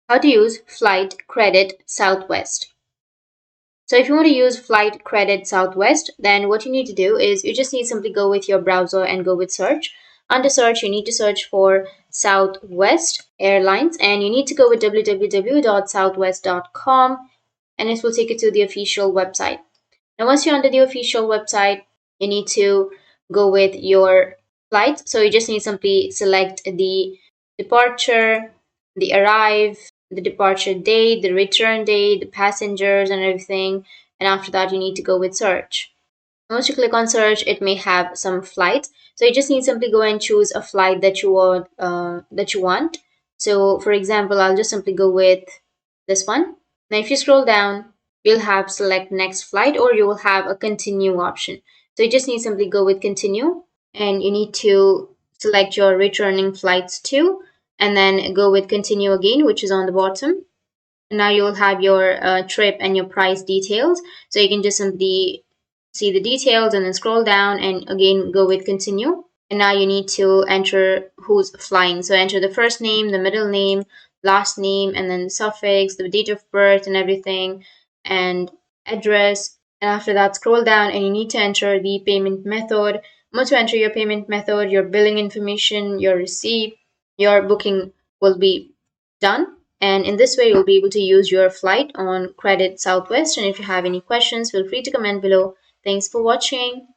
How to use Flight Credit Southwest. So if you want to use Flight Credit Southwest, then what you need to do is you just need to simply go with your browser and go with search. Under search, you need to search for Southwest Airlines and you need to go with www.southwest.com and it will take you to the official website. Now, once you're under the official website, you need to go with your flight. So you just need to simply select the departure, the arrive, the departure date, the return date, the passengers, and everything. And after that, you need to go with search. Once you click on search, it may have some flights. So you just need to simply go and choose a flight that you want. So, for example, I'll just simply go with this one. Now, if you scroll down, you'll have select next flight, or you will have a continue option. So you just need to simply go with continue, and you need to select your returning flights too, and then go with continue again, which is on the bottom. Now you will have your trip and your price details. So you can just simply see the details and then scroll down and again go with continue. And now you need to enter who's flying. So enter the first name, the middle name, last name, and then the suffix, the date of birth and everything, and address. And after that, scroll down and you need to enter the payment method. Once you enter your payment method, your billing information, your receipt, your booking will be done. And in this way, you'll be able to use your flight on Credit Southwest. And if you have any questions, feel free to comment below. Thanks for watching.